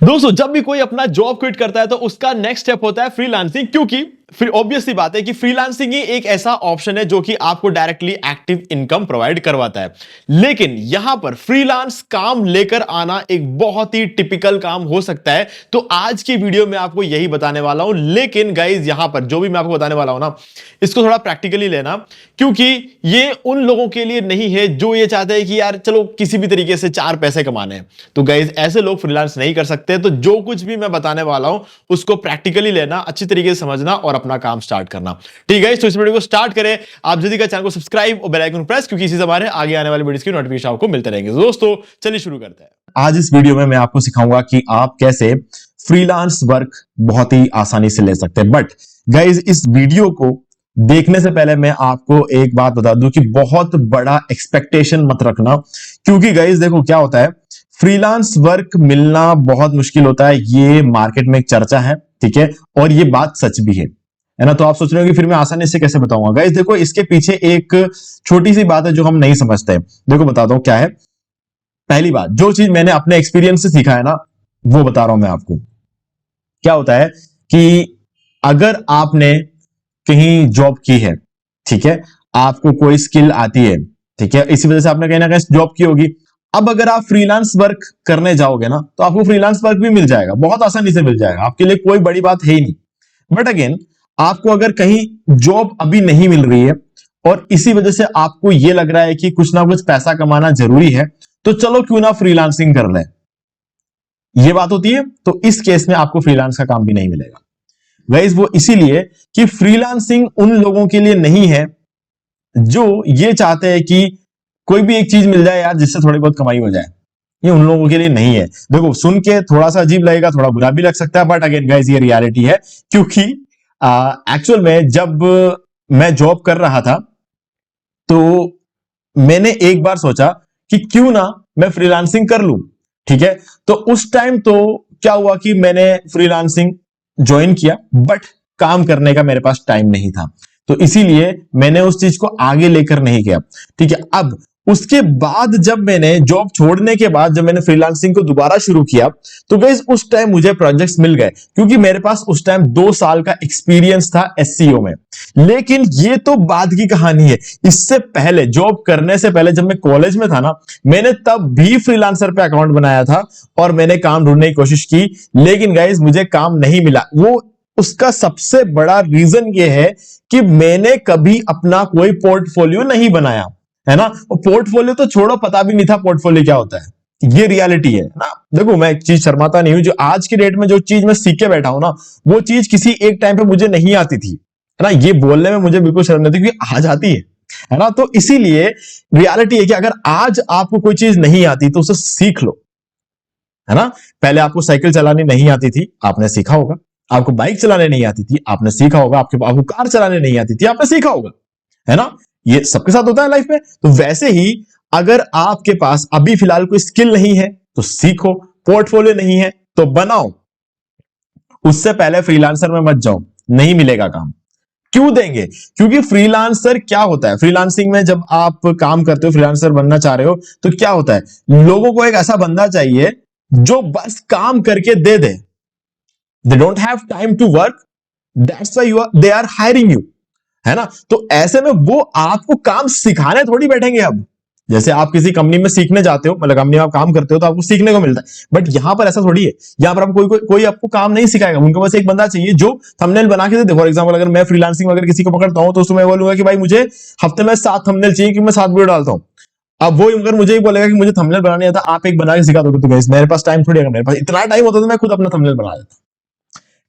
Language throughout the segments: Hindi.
दोस्तों जब भी कोई अपना जॉब क्विट करता है तो उसका नेक्स्ट स्टेप होता है फ्रीलांसिंग, क्योंकि फिर ऑब्वियसली बात है कि फ्रीलांसिंग ही एक ऐसा ऑप्शन है जो कि आपको डायरेक्टली एक्टिव इनकम प्रोवाइड करवाता है। लेकिन यहां पर फ्रीलांस काम लेकर आना एक बहुत ही टिपिकल काम हो सकता है, तो आज की वीडियो में आपको यही बताने वाला हूं। लेकिन गाइज यहां पर जो भी मैं आपको बताने वाला हूं ना, इसको थोड़ा प्रैक्टिकली लेना, क्योंकि ये उन लोगों के लिए नहीं है जो ये चाहते हैं कि यार चलो किसी भी तरीके से चार पैसे कमाने हैं। तो गाइज ऐसे लोग फ्रीलांस नहीं कर सकते। तो जो कुछ भी मैं बताने वाला हूं उसको प्रैक्टिकली लेना, अच्छी तरीके से समझना और अपना काम स्टार्ट करना। ठीक है, तो इस वीडियो को स्टार्ट करें। आप जल्दी का चैनल को सब्सक्राइब और बेल आइकन प्रेस, क्योंकि इसी से हमारे आगे आने वाले वीडियोस की नोटिफिकेशन आपको मिलते रहेंगे। दोस्तों चलिए शुरू करते हैं। आज इस वीडियो में मैं आपको सिखाऊंगा कि आप कैसे फ्रीलांस वर्क बहुत ही आसानी से ले सकते हैं। बट गाइज इस वीडियो को देखने से पहले मैं आपको एक बात बता दूं कि बहुत बड़ा एक्सपेक्टेशन मत रखना, क्योंकि गाइज देखो क्या होता है, फ्रीलांस वर्क मिलना बहुत मुश्किल होता है। ये मार्केट में एक चर्चा है, ठीक है, और ये बात सच भी है ना। तो आप सोच रहे हो कि फिर मैं आसानी से कैसे बताऊंगा। गाइज देखो इसके पीछे एक छोटी सी बात है जो हम नहीं समझते। देखो बताता हूं क्या है। पहली बात, जो चीज मैंने अपने एक्सपीरियंस से सीखा है ना, वो बता रहा हूं मैं आपको। क्या होता है कि अगर आपने कहीं जॉब की है, ठीक है, आपको कोई स्किल आती है, ठीक है, इसी वजह से आपने कहीं ना कहीं जॉब की होगी। अब अगर आप फ्रीलांस वर्क करने जाओगे ना, तो आपको फ्रीलांस वर्क भी मिल जाएगा, बहुत आसानी से मिल जाएगा, आपके लिए कोई बड़ी बात है ही नहीं। बट अगेन, आपको अगर कहीं जॉब अभी नहीं मिल रही है और इसी वजह से आपको यह लग रहा है कि कुछ ना कुछ पैसा कमाना जरूरी है, तो चलो क्यों ना फ्रीलांसिंग कर ले, ये बात होती है। तो इस केस में आपको फ्रीलांस का काम भी नहीं मिलेगा। गाइस वो इसीलिए कि फ्रीलांसिंग उन लोगों के लिए नहीं है जो ये चाहते हैं कि कोई भी एक चीज मिल जाए यार जिससे थोड़ी बहुत कमाई हो जाए। ये उन लोगों के लिए नहीं है। देखो सुन के थोड़ा सा अजीब लगेगा, थोड़ा बुरा भी लग सकता है, बट अगेन गाइस ये रियलिटी है। क्योंकि एक्चुअल में जब मैं जॉब कर रहा था तो मैंने एक बार सोचा कि क्यों ना मैं फ्रीलांसिंग कर लूं, ठीक है। तो उस टाइम तो क्या हुआ कि मैंने फ्रीलांसिंग ज्वाइन किया, बट काम करने का मेरे पास टाइम नहीं था, तो इसीलिए मैंने उस चीज को आगे लेकर नहीं गया, ठीक है। अब उसके बाद जब मैंने जॉब छोड़ने के बाद जब मैंने फ्रीलांसिंग को दोबारा शुरू किया, तो गाइस उस टाइम मुझे प्रोजेक्ट्स मिल गए, क्योंकि मेरे पास उस टाइम 2 साल का एक्सपीरियंस था एससीओ में। लेकिन ये तो बाद की कहानी है। इससे पहले, जॉब करने से पहले, जब मैं कॉलेज में था ना, मैंने तब भी फ्रीलांसर पे अकाउंट बनाया था और मैंने काम ढूंढने की कोशिश की, लेकिन गाइस मुझे काम नहीं मिला। वो उसका सबसे बड़ा रीजन ये है कि मैंने कभी अपना कोई पोर्टफोलियो नहीं बनाया, है ना। और पोर्टफोलियो तो छोड़ो, पता भी नहीं था पोर्टफोलियो क्या होता है। ये रियलिटी है ना। देखो मैं एक चीज शर्माता नहीं हूं, जो आज के डेट में जो चीज मैं सीख के बैठा हूं ना, वो चीज किसी एक टाइम पे मुझे नहीं आती थी, है ना। ये बोलने में मुझे बिल्कुल शर्म नहीं आती, क्योंकि आज आती है ना। तो इसीलिए रियलिटी है कि अगर आज आपको कोई चीज नहीं आती तो उसे सीख लो, है ना। पहले आपको साइकिल चलानी नहीं आती थी, आपने सीखा होगा। आपको बाइक चलाने नहीं आती थी, आपने सीखा होगा। आपको कार चलाने नहीं आती थी, आपने सीखा होगा, है ना। ये सबके साथ होता है लाइफ में। तो वैसे ही अगर आपके पास अभी फिलहाल कोई स्किल नहीं है तो सीखो, पोर्टफोलियो नहीं है तो बनाओ। उससे पहले फ्रीलांसर में मत जाओ, नहीं मिलेगा काम। क्यों देंगे? क्योंकि फ्रीलांसर क्या होता है, फ्रीलांसिंग में जब आप काम करते हो, फ्रीलांसर बनना चाह रहे हो, तो क्या होता है, लोगों को एक ऐसा बंदा चाहिए जो बस काम करके दे दे। They don't have time to work, that's why they are hiring you, है ना। तो ऐसे में वो आपको काम सिखाने थोड़ी बैठेंगे। अब जैसे आप किसी कंपनी में सीखने जाते हो, मतलब कंपनी में आप काम करते हो तो आपको सीखने को मिलता है, बट यहां पर ऐसा थोड़ी है। यहां पर आपको कोई आपको काम नहीं सिखाएगा। उनको बस एक बंदा चाहिए जो थंबनेल बना के दे दे। फॉर एग्जांपल अगर मैं फ्रीलांसिंग अगर किसी को पकड़ता हूं तो उसको मैं बोलूंगा कि भाई मुझे हफ्ते में 7 थंबनेल चाहिए, कि मैं 7 वीडियो डालता हूं। अब वो अगर मुझे ही बोलेगा कि मुझे थंबनेल बनाना नहीं आता, आप एक बना के सिखा दोगे, तो गाइस मेरे पास टाइम थोड़ी है। मेरे पास इतना टाइम होता तो मैं खुद अपना थंबनेल बना देता।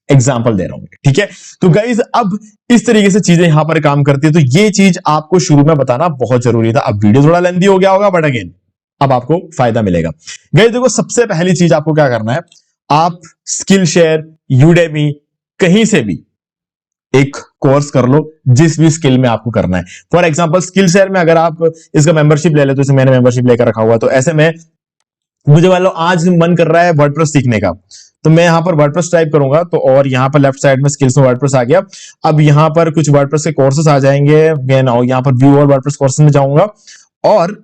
एग्जाम्पल दे रहा हूं, ठीक है। तो गाइज अब इस तरीके से चीजें यहां पर काम करती है, तो ये चीज आपको शुरू में बताना बहुत जरूरी था। अब वीडियो थोड़ा लेंथी हो गया होगा, बट अगेन अब आपको फायदा मिलेगा। गाइज देखो सबसे पहली चीज आपको क्या करना है, आप स्किल शेयर, यूडेमी, कहीं से भी एक कोर्स कर लो, जिस भी स्किल में आपको करना है। फॉर एग्जाम्पल स्किल शेयर में अगर आप इसका मेंबरशिप ले लेते हो, मैंने मेंबरशिप लेकर रखा हुआ, तो ऐसे में मुझे मान लो आज मन कर रहा है वर्डप्रेस सीखने का, तो मैं यहां पर वर्डप्रेस टाइप करूंगा, तो और यहां पर लेफ्ट साइड में स्किल्स में वर्डप्रेस आ गया। अब यहां पर कुछ वर्डप्रेस के कोर्सेस आ जाएंगे, यहां पर व्यू और वर्डप्रेस कोर्सेस में जाऊंगा, और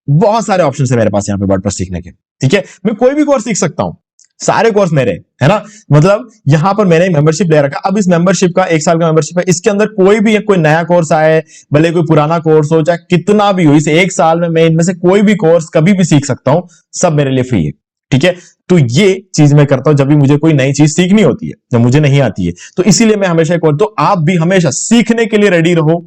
बहुत सारे ऑप्शन है मेरे पास यहां पे वर्डप्रेस सीखने के, ठीक है। मैं कोई भी कोर्स सीख सकता हूं, सारे कोर्स मेरे, है ना। मतलब यहां पर मैंने मेंबरशिप ले रखा। अब इस मेंबरशिप का 1 साल का मेंबरशिप है, इसके अंदर कोई नया कोर्स आए, भले कोई पुराना कोर्स हो, चाहे कितना भी हो, इस 1 साल में मैं इनमें से कोई भी कोर्स कभी भी सीख सकता हूं, सब मेरे लिए फ्री है, ठीक है। तो ये चीज मैं करता हूं जब भी मुझे कोई नई चीज सीखनी होती है, जब मुझे नहीं आती है, तो इसीलिए मैं हमेशा एक, तो आप भी हमेशा सीखने के लिए रेडी रहो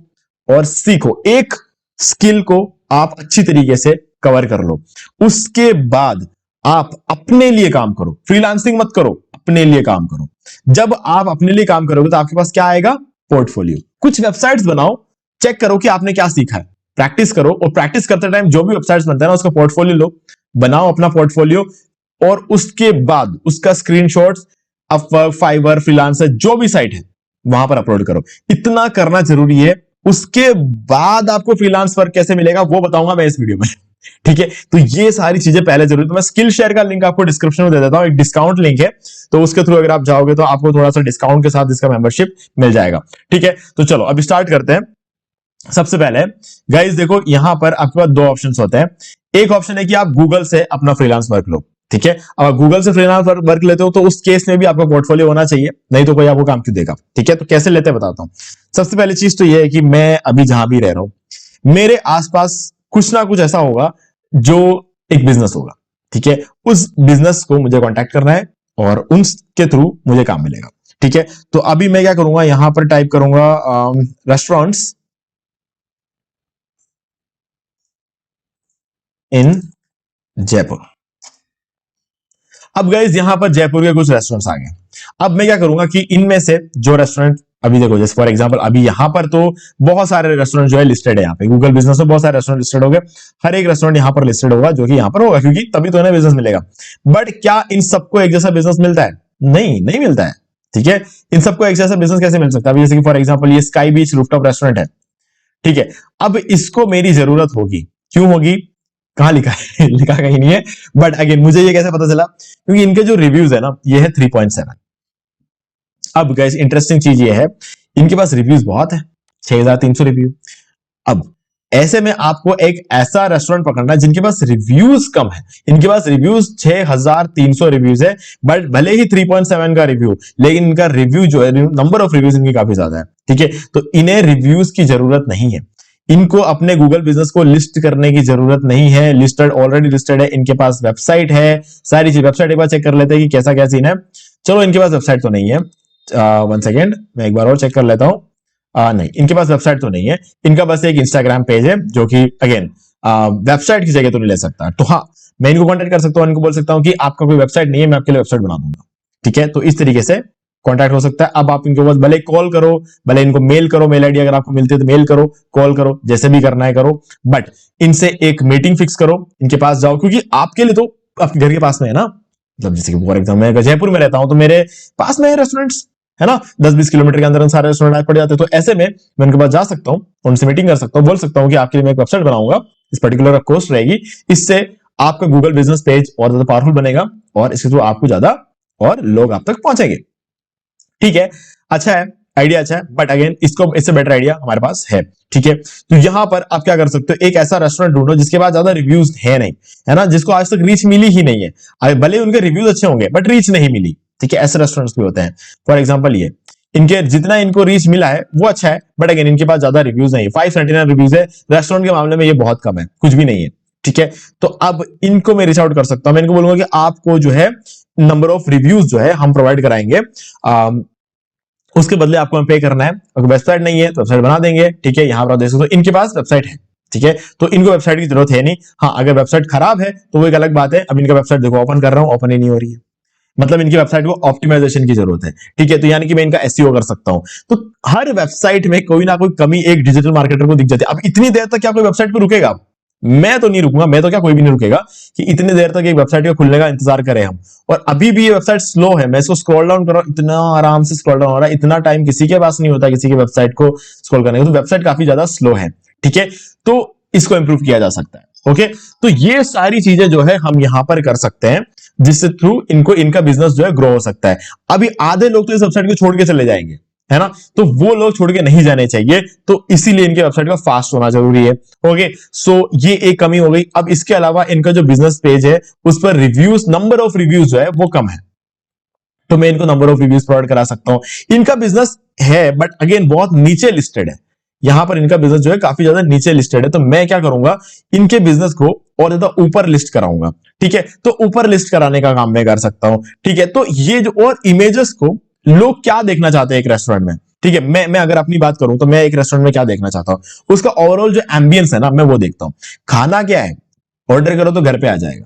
और सीखो। एक स्किल को आप अच्छी तरीके से कवर कर लो, उसके बाद आप अपने लिए काम करो। फ्रीलांसिंग मत करो, अपने लिए काम करो। जब आप अपने लिए काम करोगे तो आपके पास क्या आएगा? पोर्टफोलियो। कुछ वेबसाइट्स बनाओ, चेक करो कि आपने क्या सीखा है, प्रैक्टिस करो, और प्रैक्टिस करते टाइम जो भी वेबसाइट्स बनते हैं ना, उसका पोर्टफोलियो लो, बनाओ अपना पोर्टफोलियो, और उसके बाद उसका स्क्रीनशॉट्स अपवर्क, फाइवर, फ्रीलांसर, जो भी साइट है वहां पर अपलोड करो। इतना करना जरूरी है। उसके बाद आपको फ्रीलांस वर्क कैसे मिलेगा वो बताऊंगा मैं इस वीडियो में, ठीक है। तो ये सारी चीजें पहले जरूरी। तो मैं स्किल शेयर का लिंक आपको डिस्क्रिप्शन में दे देता हूं, एक डिस्काउंट लिंक है, तो उसके थ्रू अगर आप जाओगे तो आपको थोड़ा सा डिस्काउंट के साथ इसका मेंबरशिप मिल जाएगा, ठीक है। तो चलो अब स्टार्ट करते हैं। सबसे पहले गाइस देखो, यहां पर आपके पास 2 ऑप्शंस होते हैं। एक ऑप्शन है कि आप गूगल से अपना फ्रीलांस वर्क लो, ठीक है। अब गूगल से फ्रीलांस वर्क लेते हो तो उस केस में भी आपका पोर्टफोलियो होना चाहिए, नहीं तो कोई आपको काम क्यों देगा, ठीक है। तो कैसे लेते हैं बताता हूं। सबसे पहली चीज तो यह है कि मैं अभी जहां भी रह रहा हूं, मेरे आसपास कुछ ना कुछ ऐसा होगा जो एक बिजनेस होगा, ठीक है। उस बिजनेस को मुझे कांटेक्ट करना है और उनके थ्रू मुझे काम मिलेगा, ठीक है। तो अभी मैं क्या करूंगा, यहां पर टाइप करूंगा रेस्टोरेंट्स इन जयपुर। अब गाइस यहां पर जयपुर के कुछ रेस्टोरेंट्स आ गए। अब मैं क्या करूंगा कि इनमें से जो रेस्टोरेंट अभी देखो, जैसे फॉर एग्जांपल अभी यहां पर तो बहुत सारे रेस्टोरेंट जो है लिस्टेड है, यहाँ पे गूगल बिजनेस में बहुत सारे रेस्टोरेंट लिस्टेड हो गए। हर एक रेस्टोरेंट यहां पर लिस्टेड होगा जो कि यहां पर होगा, क्योंकि तभी तो इन्हें बिजनेस मिलेगा। बट क्या इन सबको एक जैसा बिजनेस मिलता है? नहीं, नहीं मिलता है, ठीक है। इन सबको एक जैसा बिजनेस कैसे मिल सकता है? जैसे कि फॉर एग्जाम्पल ये स्काई बीच रूफटॉप रेस्टोरेंट है, ठीक है। अब इसको मेरी जरूरत होगी, क्यों होगी? कहां लिखा है? लिखा कहीं नहीं है, बट अगेन मुझे ये कैसे पता चला? क्योंकि इनके जो रिव्यूज है ना, ये है 3.7। अब गाइस इंटरेस्टिंग चीज ये है, इनके पास रिव्यूज बहुत है, 6300 रिव्यू। अब ऐसे में आपको एक ऐसा रेस्टोरेंट पकड़ना है जिनके पास रिव्यूज कम है। इनके पास रिव्यूज 6300 रिव्यूज है, बट भले ही 3.7 का रिव्यू, लेकिन इनका रिव्यू जो है, नंबर ऑफ रिव्यूज इनकी काफी ज्यादा है, ठीक है। तो इन्हें रिव्यूज की जरूरत नहीं है, इनको अपने गूगल बिजनेस को लिस्ट करने की जरूरत नहीं है। लिस्टेड, ऑलरेडी लिस्टेड है, इनके पास वेबसाइट है, सारी चीज। वेबसाइट एक बार चेक कर लेते हैं कि कैसा क्या सीन है। चलो इनके पास वेबसाइट तो नहीं है, 1 सेकेंड मैं एक बार और चेक कर लेता हूं। नहीं, इनके पास वेबसाइट तो नहीं है, इनका बस एक इंस्टाग्राम पेज है, जो कि अगेन वेबसाइट की जगह तो नहीं ले सकता। तो हाँ, मैं इनको कॉन्टेक्ट कर सकता हूं, इनको बोल सकता हूं कि आपका कोई वेबसाइट नहीं है, मैं आपके लिए वेबसाइट बना दूंगा, ठीक है। तो इस तरीके से कॉन्टैक्ट हो सकता है। अब आप इनको बस भले कॉल करो, भले इनको मेल करो, मेल आईडी अगर आपको मिलती है तो मेल करो, कॉल करो, जैसे भी करना है करो, बट इनसे एक मीटिंग फिक्स करो, इनके पास जाओ, क्योंकि आपके लिए तो आपके घर के पास में है ना। मतलब जैसे कि फॉर एग्जाम्पल मैं जयपुर में रहता हूं, तो मेरे पास में रेस्टोरेंट्स है ना, 10-20 किलोमीटर के अंदर सारे रेस्टोरेंट पड़ जाते हैं। तो ऐसे में मैं उनके पास जा सकता हूं, उनसे मीटिंग कर सकता हूं, बोल सकता हूं कि आपके लिए मैं एक वेबसाइट बनाऊंगा, इस पर्टिकुलर कोर्स रहेगी, इससे आपका गूगल बिजनेस पेज और ज्यादा पावरफुल बनेगा और इसके थ्रू आपको ज्यादा और लोग आप तक पहुंचेंगे, ठीक है। अच्छा है, आइडिया अच्छा है, बट अगेन इसको इससे बेटर आइडिया हमारे पास है, ठीक है। तो यहां पर आप क्या कर सकते हो, एक ऐसा रेस्टोरेंट ढूंढो जिसके पास ज्यादा रिव्यूज है नहीं, है ना, जिसको आज तक रीच मिली ही नहीं है। भले उनके रिव्यूज अच्छे होंगे बट रीच नहीं मिली, ठीक है। ऐसे रेस्टोरेंट्स भी होते हैं। फॉर एग्जाम्पल ये, इनके जितना इनको रीच मिला है वो अच्छा है, बट अगेन इनके पास ज्यादा रिव्यूज नहीं है, 579 रिव्यूज है। रेस्टोरेंट के मामले में ये बहुत कम है, कुछ भी नहीं है, ठीक है। तो अब इनको मैं रीच आउट कर सकता हूं, मैं इनको बोलूंगा कि आपको जो है नंबर ऑफ रिव्यूज जो है हम प्रोवाइड कराएंगे, उसके बदले आपको पे करना है। अगर वेबसाइट नहीं है तो वेबसाइट बना देंगे, ठीक है। यहां पर आप देख सकते हो इनके पास वेबसाइट है, ठीक है। तो इनको वेबसाइट की जरूरत है नहीं। हाँ, अगर वेबसाइट खराब है तो वो एक अलग बात है। अब इनका वेबसाइट देखो, ओपन कर रहा हूं, ओपन ही नहीं हो रही है, मतलब इनकी वेबसाइट को ऑप्टिमाइजेशन की जरूरत है, ठीक है। तो यानी कि मैं इनका एसईओ कर सकता हूं। तो हर वेबसाइट में कोई ना कोई कमी एक डिजिटल मार्केटर को दिख जाती है। अब इतनी देर तक क्या कोई वेबसाइट पे रुकेगा? मैं तो नहीं रुकूंगा, मैं तो क्या, कोई भी नहीं रुकेगा कि इतनी देर तक एक वेबसाइट के खुलने का इंतजार करें हम। और अभी भी ये वेबसाइट स्लो है, मैं इसको स्क्रॉल डाउन कर रहा हूं, इतना आराम से स्क्रॉल डाउन हो रहा है। इतना टाइम किसी के पास नहीं होता किसी की वेबसाइट को स्क्रॉल करने का, तो वेबसाइट काफी ज्यादा स्लो है, ठीक है। तो इसको इंप्रूव किया जा सकता है, ओके। तो ये सारी चीजें जो है हम यहां पर कर सकते हैं, जिससे थ्रू इनको इनका बिजनेस जो है ग्रो हो सकता है। अभी आधे लोग तो इस वेबसाइट को छोड़ के चले जाएंगे, है ना, तो वो लोग छोड़ के नहीं जाने चाहिए, तो इसीलिए इनके वेबसाइट का फास्ट होना जरूरी है, ओके। सो ये एक कमी हो गई। अब इसके अलावा इनका जो बिजनेस पेज है उस पर रिव्यूज, नंबर ऑफ रिव्यूज जो है वो कम है, तो मैं इनको नंबर ऑफ रिव्यूज प्रोवाइड करा सकता हूं। इनका बिजनेस है बट अगेन बहुत नीचे लिस्टेड है, यहां पर इनका बिजनेस जो है काफी ज्यादा नीचे लिस्टेड है। तो मैं क्या करूंगा, इनके बिजनेस को और ज्यादा ऊपर लिस्ट कराऊंगा, ठीक है। तो ऊपर लिस्ट कराने का काम मैं कर सकता हूं, ठीक है। तो ये जो और इमेजेस को लोग क्या देखना चाहते हैं एक रेस्टोरेंट में, ठीक है। मैं अगर अपनी बात करूं तो मैं एक रेस्टोरेंट में क्या देखना चाहता हूं, उसका ओवरऑल जो एम्बियंस है ना, मैं वो देखता हूं। खाना क्या है, ऑर्डर करो तो घर पे आ जाएगा,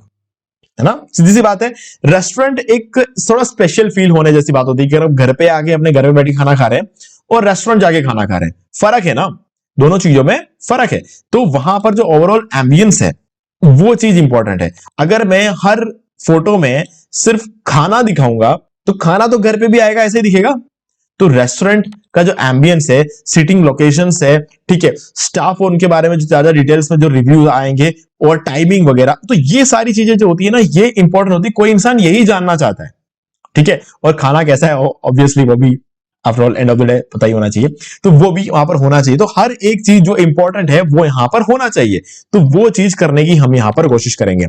है ना, सीधी सी बात है। रेस्टोरेंट एक थोड़ा स्पेशल फील होने जैसी बात होती है कि अगर घर पे आके अपने घर में बैठी खाना खा रहे हैं और रेस्टोरेंट जाके खाना खा रहे हैं, फर्क है ना, दोनों चीजों में फर्क है। तो वहां पर जो ओवरऑल एम्बियंस है वो चीज इंपॉर्टेंट है। अगर मैं हर फोटो में सिर्फ खाना दिखाऊंगा तो खाना तो घर पे भी आएगा, ऐसे ही दिखेगा। तो रेस्टोरेंट का जो एम्बियंस है, सीटिंग लोकेशंस है, ठीक है, स्टाफ और उनके बारे में जो ज्यादा डिटेल्स में जो रिव्यूज आएंगे और टाइमिंग वगैरह, तो ये सारी चीजें जो होती है ना, ये इंपॉर्टेंट होती है। कोई इंसान यही जानना चाहता है, ठीक है। और खाना कैसा है ऑब्वियसली वो भी after all end of the day पता ही होना चाहिए, तो वो भी वहां पर होना चाहिए। तो हर एक चीज जो इंपॉर्टेंट है वो यहां पर होना चाहिए, तो वो चीज करने की हम यहां पर कोशिश करेंगे।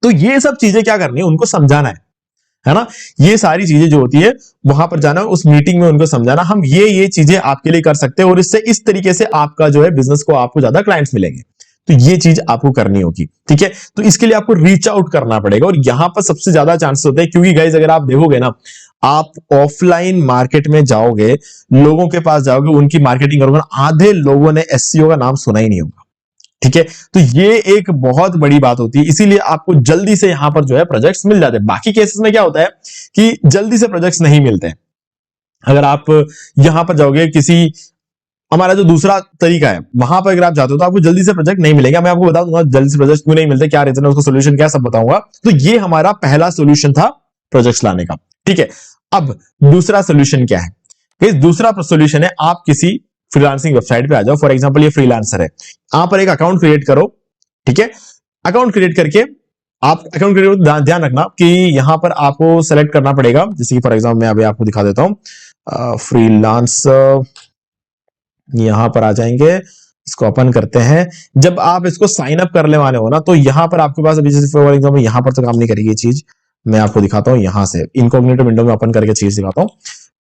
तो ये सब चीजें क्या करनी है, उनको समझाना है ना। ये सारी चीजें जो होती है वहां पर जाना, उस मीटिंग में उनको समझाना, हम ये चीजें आपके लिए कर सकते हैं और इससे इस तरीके से आपका जो है बिजनेस को आपको ज्यादा क्लाइंट्स मिलेंगे। तो ये चीज आपको करनी होगी, ठीक है। तो इसके लिए आपको रीच आउट करना पड़ेगा और यहां पर सबसे ज्यादा चांसेस होते हैं, क्योंकि गाइज अगर आप देखोगे ना, आप ऑफलाइन मार्केट में जाओगे, लोगों के पास जाओगे, उनकी मार्केटिंग करोगे, आधे लोगों ने एसईओ का नाम सुना ही नहीं होगा, ठीक है। तो ये एक बहुत बड़ी बात होती है, इसीलिए आपको जल्दी से यहां पर जो है प्रोजेक्ट्स मिल जाते हैं। बाकी केसेस में क्या होता है कि जल्दी से प्रोजेक्ट्स नहीं मिलते हैं। अगर आप यहां पर जाओगे, किसी हमारा जो दूसरा तरीका है वहां पर अगर आप जाते हो तो आपको जल्दी से प्रोजेक्ट नहीं मिलेगा। मैं आपको बता दूंगा जल्दी से प्रोजेक्ट क्यों नहीं मिलते, क्या रीजन है, उसका सोल्यूशन क्या, सब बताऊंगा। तो ये हमारा पहला सोल्यूशन था प्रोजेक्ट्स लाने का, ठीक है। अब दूसरा सोल्यूशन क्या है, दूसरा सोल्यूशन है आप किसी फ्रीलांसिंग वेबसाइट पे आ जाओ। फॉर एग्जांपल ये फ्रीलांसर है, यहां पर एक अकाउंट क्रिएट करो, ठीक है। अकाउंट क्रिएट करके आप अकाउंट क्रिएट, ध्यान रखना कि यहां पर आपको सेलेक्ट करना पड़ेगा। जैसे कि फॉर एग्जांपल मैं अभी आपको दिखा देता हूं, फ्रीलांसर, यहां पर आ जाएंगे, इसको ओपन करते हैं। जब आप इसको साइन अप करने वाले हो ना, तो यहां पर आपके पास अभी जैसे फॉर एग्जांपल यहां पर तो काम नहीं करेगी ये चीज, मैं आपको दिखाता हूं। यहां से इनकॉग्निटो विंडो में ओपन करके चीज दिखाता हूं,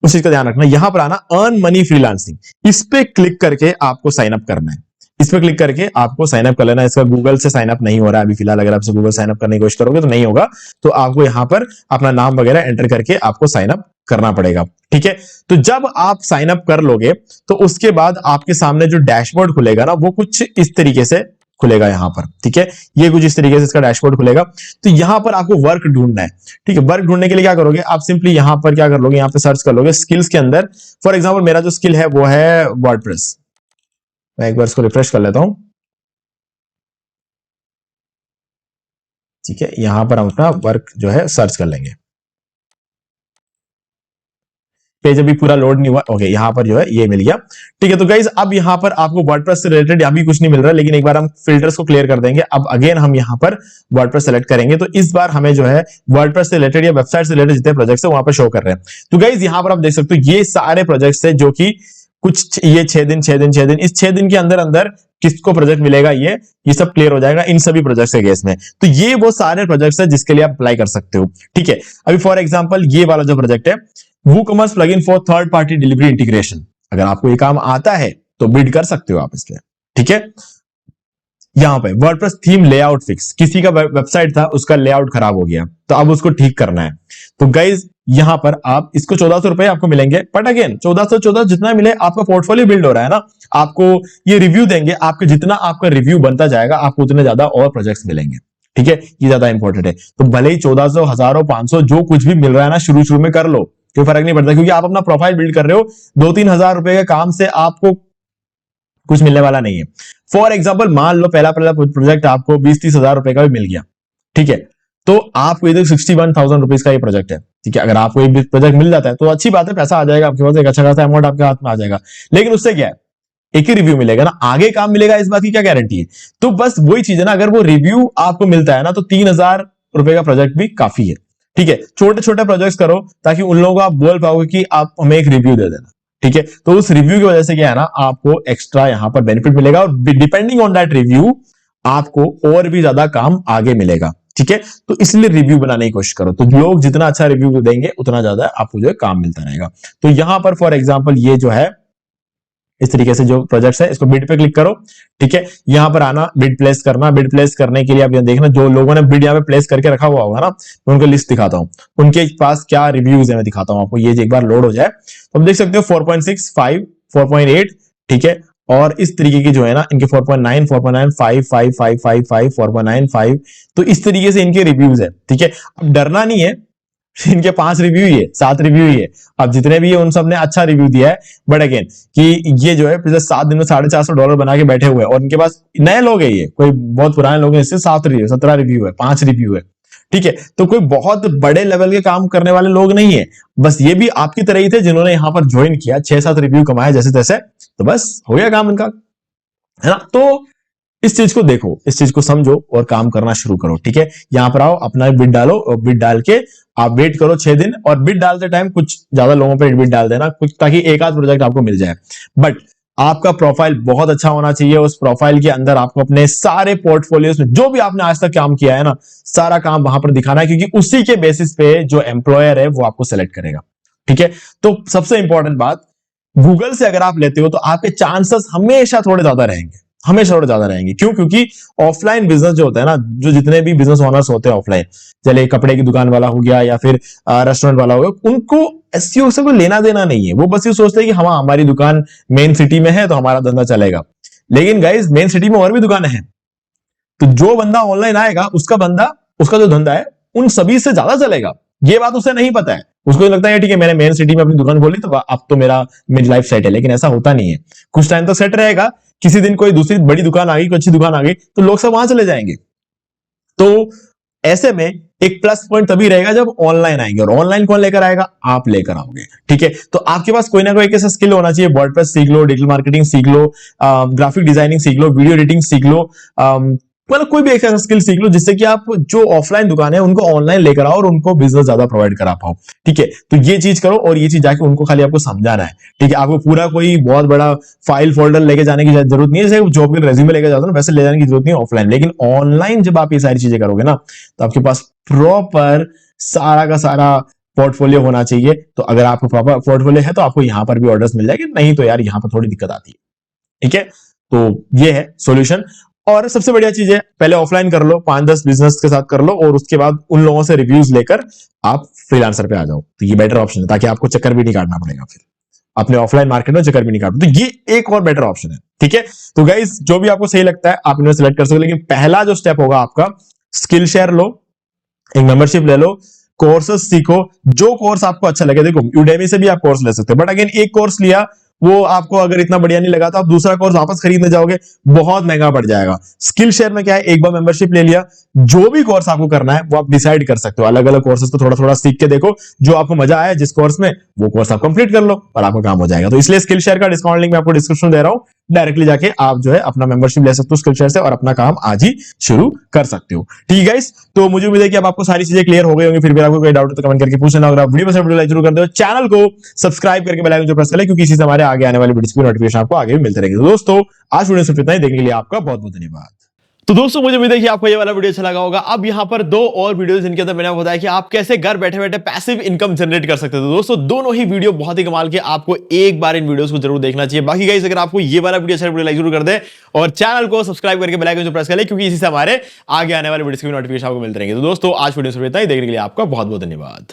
उस चीज का ध्यान रखना। यहां पर आना, अर्न मनी फ्रीलांसिंग, इस पे क्लिक करके आपको साइन अप करना है। इस पे क्लिक करके आपको साइन अप कर लेना है। इसका गूगल से साइन अप नहीं हो रहा है अभी फिलहाल, अगर आप गूगल साइन अप करने की कोशिश करोगे तो नहीं होगा। तो आपको यहां पर अपना नाम वगैरह एंटर करके आपको साइन अप करना पड़ेगा, ठीक है। तो जब आप साइन अप कर लोगे तो उसके बाद आपके सामने जो डैशबोर्ड खुलेगा ना, वो कुछ इस तरीके से खुलेगा यहां पर, ठीक है। ये कुछ इस तरीके से इसका डैशबोर्ड खुलेगा। तो यहां पर आपको वर्क ढूंढना है, ठीक है। वर्क ढूंढने के लिए क्या करोगे, आप सिंपली यहां पर क्या कर लोगे, यहां पे सर्च कर लोगे स्किल्स के अंदर। फॉर एग्जांपल मेरा जो स्किल है वो है वर्डप्रेस, मैं एक बार इसको रिफ्रेश कर लेता हूं, ठीक है। यहां पर हम अपना वर्क जो है सर्च कर लेंगे। पेज अभी पूरा लोड नहीं हुआ, ओके, यहां पर जो है ये मिल गया, ठीक है। तो गाइज अब यहां पर आपको वर्डप्रेस से रिलेटेड यहां भी कुछ नहीं मिल रहा, लेकिन एक बार हम फिल्टर्स को क्लियर कर देंगे। अब अगेन हम यहां पर वर्डप्रेस सेलेक्ट करेंगे, तो इस बार हमें जो है वर्डप्रेस से रिलेटेड या वेबसाइट से रिलेटेड जितने प्रोजेक्ट्स है वहां पर शो कर रहे हैं। तो गाइज यहां पर आप देख सकते हो ये सारे प्रोजेक्ट्स है जो कि कुछ ये 6 दिन 6 दिन 6 दिन, इस 6 दिन के अंदर अंदर किसको प्रोजेक्ट मिलेगा, ये सब क्लियर हो जाएगा इन सभी प्रोजेक्ट्स के केस में। तो ये वो सारे प्रोजेक्ट्स है जिसके लिए आप अप्लाई कर सकते हो, ठीक है। अभी फॉर एग्जांपल ये वाला जो प्रोजेक्ट है, WooCommerce plugin for third party delivery integration, अगर आपको ये काम आता है तो बिड कर सकते हो आप इसके, ठीक है। यहां पे वर्डप्रेस थीम लेआउट फिक्स, किसी का वेबसाइट था उसका लेआउट खराब हो गया तो अब उसको ठीक करना है। तो गाइज यहां पर आप इसको 1400 रुपए आपको मिलेंगे, बट अगेन 1414 जितना मिले, आपका पोर्टफोलियो बिल्ड हो रहा है ना, आपको ये रिव्यू देंगे, आपके जितना आपका रिव्यू बनता जाएगा आपको उतने ज्यादा और प्रोजेक्ट्स मिलेंगे, ठीक है। ये ज्यादा इंपॉर्टेंट है। तो भले ही 1400, 1000, 500 जो कुछ भी मिल रहा है ना, शुरू में कर लो, कोई फर्क नहीं पड़ता, क्योंकि आप अपना प्रोफाइल बिल्ड कर रहे हो। 2-3 हजार रुपए के काम से आपको कुछ मिलने वाला नहीं है। फॉर एग्जाम्पल मान लो पहला प्रोजेक्ट आपको 20-30 हजार रुपए का भी मिल गया, ठीक है। तो आपको इधर 61,000 रुपीज का ये प्रोजेक्ट है, ठीक है। अगर आपको एक प्रोजेक्ट मिल जाता है तो अच्छी बात है, पैसा आ जाएगा आपके पास, एक अच्छा खासा अमाउंट आपके हाथ में आ जाएगा। लेकिन उससे क्या है, एक ही रिव्यू मिलेगा ना, आगे काम मिलेगा इस बात की क्या गारंटी है। तो बस वही चीज है ना, अगर वो रिव्यू आपको मिलता है ना, तो 3,000 रुपए का प्रोजेक्ट भी काफी है, ठीक है। छोटे छोटे प्रोजेक्ट्स करो ताकि उन लोगों को आप बोल पाओगे कि आप हमें एक रिव्यू दे देना, ठीक है। तो उस रिव्यू की वजह से क्या है ना, आपको एक्स्ट्रा यहां पर बेनिफिट मिलेगा और डिपेंडिंग ऑन दैट रिव्यू आपको और भी ज्यादा काम आगे मिलेगा, ठीक है, तो इसलिए रिव्यू बनाने की कोशिश करो। तो लोग जितना अच्छा रिव्यू देंगे उतना ज्यादा आपको जो है काम मिलता रहेगा। तो यहां पर फॉर एग्जांपल ये जो है इस तरीके से जो प्रोजेक्ट्स है, इसको बिड पे क्लिक करो। ठीक है, यहां पर आना, बिड प्लेस करना। बिड प्लेस करने के लिए आप ये देखना जो लोगों ने बिड यहाँ पे प्लेस करके रखा हुआ होगा ना, मैं उनका लिस्ट दिखाता हूं, उनके पास क्या रिव्यूज है मैं दिखाता हूं आपको। ये एक बार लोड हो जाए तो आप देख सकते हो 4.6, 5, 4.8, ठीक है, और इस तरीके की जो है ना इनके 4.9, 4.9, 5, 5, 5, 5, 5, 4.9, 5, तो इस तरीके से इनके रिव्यूज है। ठीक है, अब डरना नहीं है, इनके 5 रिव्यू ही है, 7 रिव्यू ही है। अब जितने भी है उन सब ने अच्छा रिव्यू दिया है, बट अगेन कि ये जो है पिछले 7 दिन में $450 बना के बैठे हुए हैं, और इनके पास नए लोग है, ये कोई बहुत पुराने लोग हैं, इससे 7 रिव्यू, 17 रिव्यू है, 5 रिव्यू है। ठीक है, तो कोई बहुत बड़े लेवल के काम करने वाले लोग नहीं है, बस ये भी आपकी तरह ही थे जिन्होंने यहां पर ज्वाइन किया, 6-7 रिव्यू कमाए जैसे तैसे, तो बस हो गया काम इनका, है ना। तो इस चीज को देखो, इस चीज को समझो और काम करना शुरू करो। ठीक है, यहां पर आओ, अपना बिड डालो, और बिड डाल के आप वेट करो 6 दिन, और बिड डालते टाइम कुछ ज्यादा लोगों पे बिड डाल देना कुछ, ताकि एक आध प्रोजेक्ट आपको मिल जाए। बट आपका प्रोफाइल बहुत अच्छा होना चाहिए। उस प्रोफाइल के अंदर आपको अपने सारे पोर्टफोलियोज में जो भी आपने आज तक काम किया है ना, सारा काम वहां पर दिखाना है, क्योंकि उसी के बेसिस पे जो एम्प्लॉयर है वो आपको सेलेक्ट करेगा। ठीक है, तो सबसे इंपॉर्टेंट बात, गूगल से अगर आप लेते हो तो आपके चांसेस हमेशा थोड़े ज्यादा रहेंगे, हमेशा थोड़े ज्यादा रहेंगे। क्यों? क्योंकि ऑफलाइन बिजनेस जो होता है ना, जो जितने भी बिजनेस ओनर्स होते हैं ऑफलाइन, चले कपड़े की दुकान वाला हो गया या फिर रेस्टोरेंट वाला हो गया, उनको एसईओ से कोई लेना देना नहीं है। वो बस ये सोचते हैं कि हाँ हमारी दुकान मेन सिटी में है तो हमारा धंधा चलेगा। लेकिन गाइस मेन सिटी में और भी दुकानें हैं, तो जो बंदा ऑनलाइन आएगा उसका जो धंधा है उन सभी से ज्यादा चलेगा। ये बात उसे नहीं पता है, उसको लगता है ठीक है मैंने मेन सिटी में अपनी दुकान खोली तो अब तो मेरी लाइफ सेट है, लेकिन ऐसा होता नहीं है। कुछ टाइम तक सेट रहेगा, किसी दिन कोई दूसरी बड़ी दुकान आ गई, कोई अच्छी दुकान आ गई, तो लोग सब वहां चले जाएंगे। तो ऐसे में एक प्लस पॉइंट तभी रहेगा जब ऑनलाइन आएंगे, और ऑनलाइन कौन लेकर आएगा? आप लेकर आओगे। ठीक है, तो आपके पास कोई ना कोई एक ऐसा स्किल होना चाहिए, वर्डप्रेस सीख लो, डिजिटल मार्केटिंग सीख लो, ग्राफिक डिजाइनिंग सीख लो, वीडियो एडिटिंग सीख लो, मतलब कोई भी एक ऐसा स्किल सीख लो जिससे कि आप जो ऑफलाइन दुकान है उनको ऑनलाइन लेकर आओ और उनको बिजनेस ज्यादा प्रोवाइड करा पाओ। ठीक है, तो ये चीज करो, और ये चीज जाके उनको खाली आपको समझाना है। ठीक है, आपको पूरा कोई बहुत बड़ा फाइल फोल्डर लेके जाने की जरूरत नहीं है, जैसे जॉब के रेज्यूमे लेके जाते हो ना वैसे ले जाने की जरूरत नहीं है ऑफलाइन। लेकिन ऑनलाइन जब आप ये सारी चीजें करोगे ना, तो आपके पास प्रॉपर सारा का सारा पोर्टफोलियो होना चाहिए। तो अगर आपको प्रॉपर पोर्टफोलियो है तो आपको यहां पर भी ऑर्डर्स मिल जाएंगे, नहीं तो यार यहां पर थोड़ी दिक्कत आती है। ठीक है, तो ये है सॉल्यूशन। और सबसे बढ़िया चीज है, पहले ऑफलाइन कर लो, 5-10 बिजनेस के साथ कर लो, और उसके बाद उन लोगों से रिव्यूज लेकर आप फ्रीलांसर पे आ जाओ। तो ये बेटर ऑप्शन है, ताकि आपको चक्कर भी नहीं काटना पड़ेगा, फिर अपने ऑफलाइन मार्केट में चक्कर भी नहीं काटना। तो ये एक और बेटर ऑप्शन है। ठीक है, तो गाइस जो भी आपको सही लगता है आप इन्हें सेलेक्ट कर सकते हो, लेकिन पहला जो स्टेप होगा आपका, स्किल शेयर लो, एक मेंबरशिप ले लो, कोर्सेस सीखो, जो कोर्स आपको अच्छा लगे। देखो यूडेमी से भी आप कोर्स ले सकते हो, बट अगेन एक कोर्स लिया वो आपको अगर इतना बढ़िया नहीं लगा तो आप दूसरा कोर्स वापस खरीदने जाओगे, बहुत महंगा पड़ जाएगा। स्किल शेयर में क्या है, एक बार मेंबरशिप ले लिया, जो भी कोर्स आपको करना है वो आप डिसाइड कर सकते हो। अलग अलग कोर्सेस तो थोड़ा थोड़ा सीख के देखो, जो आपको मजा आया जिस कोर्स में, वो कोर्स आप कंप्लीट कर लो और आपका काम हो जाएगा। तो इसलिए स्किल शेयर का डिस्काउंट लिंक मैं आपको डिस्क्रिप्शन दे रहा हूं, डायरेक्टली जाके आप जो है अपना मेंबरशिप ले सकते हो स्किल शेयर से, और अपना काम आज ही शुरू कर सकते हो। ठीक है गाइस, तो मुझे उम्मीद है कि अब आपको सारी चीजें क्लियर हो गई होंगी। फिर भी आपको कोई डाउट है तो कमेंट करके पूछना। अगर आप वीडियो पसंद वीडियो लाइक जरूर कर दो, चैनल को सब्सक्राइब करके बेल आइकन जो प्रेस कर ले, क्योंकि इसी से हमारे आगे आने वाली वीडियोस की नोटिफिकेशन आपको आगे भी मिलते रहेंगे। तो दोस्तों आज वीडियो सिर्फ इतना ही, देखने के लिए आपका बहुत बहुत धन्यवाद। तो दोस्तों मुझे उम्मीद है कि आपको ये वाला वीडियो अच्छा लगा होगा। अब यहाँ पर 2 और वीडियोस जिनके अंदर मैंने बताया कि आप कैसे घर बैठे बैठे पैसिव इनकम जनरेट कर सकते हो। तो दोस्तों दोनों ही वीडियो बहुत ही कमाल के, आपको एक बार इन वीडियोस को जरूर देखना चाहिए। बाकी गाइस अगर आपको ये वाला वीडियो अच्छा वीडियो लाइक जरूर कर दे, और चैनल को सब्सक्राइब करके बेल आइकन जो प्रेस कर ले, क्योंकि इसी से हमारे आगे आने वाले वीडियोस की नोटिफिकेशन आपको मिलते रहेंगे। तो दोस्तों आज वीडियो सिर्फ इतना ही, देखने के लिए आपका बहुत बहुत धन्यवाद।